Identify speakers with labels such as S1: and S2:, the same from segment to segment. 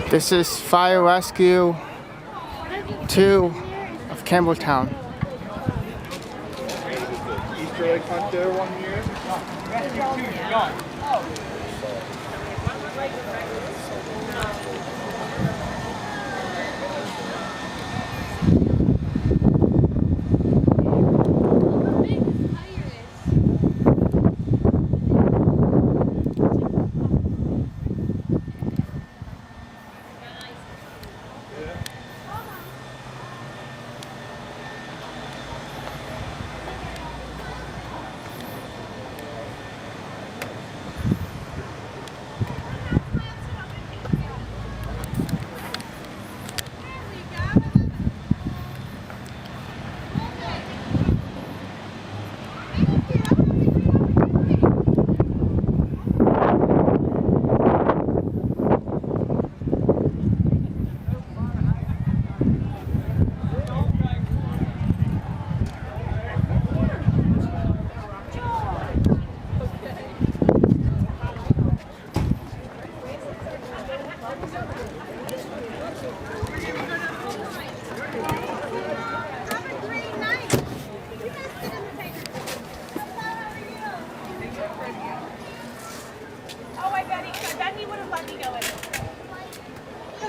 S1: This is Fire Rescue 2 of Campbelltown.
S2: Easter egg hunt there one year.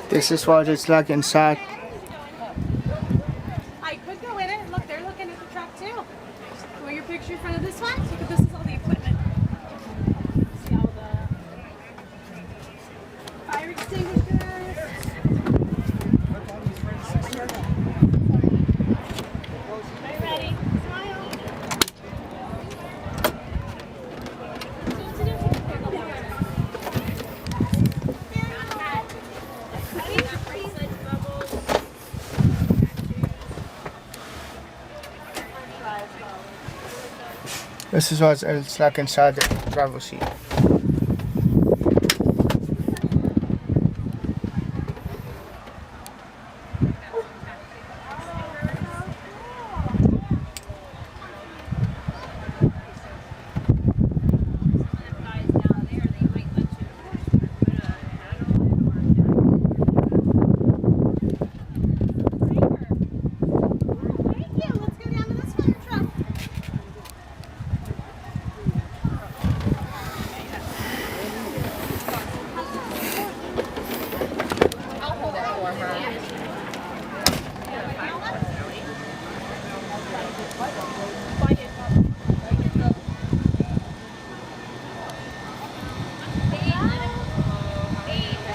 S1: This is what it's like inside.
S3: I could go in it. Look, they're looking at the truck too. Want your picture in front of this one? Look at this is all the equipment. See all the fire extinguishers. Are you ready? Smile.
S1: This is what it's like inside the driver's seat.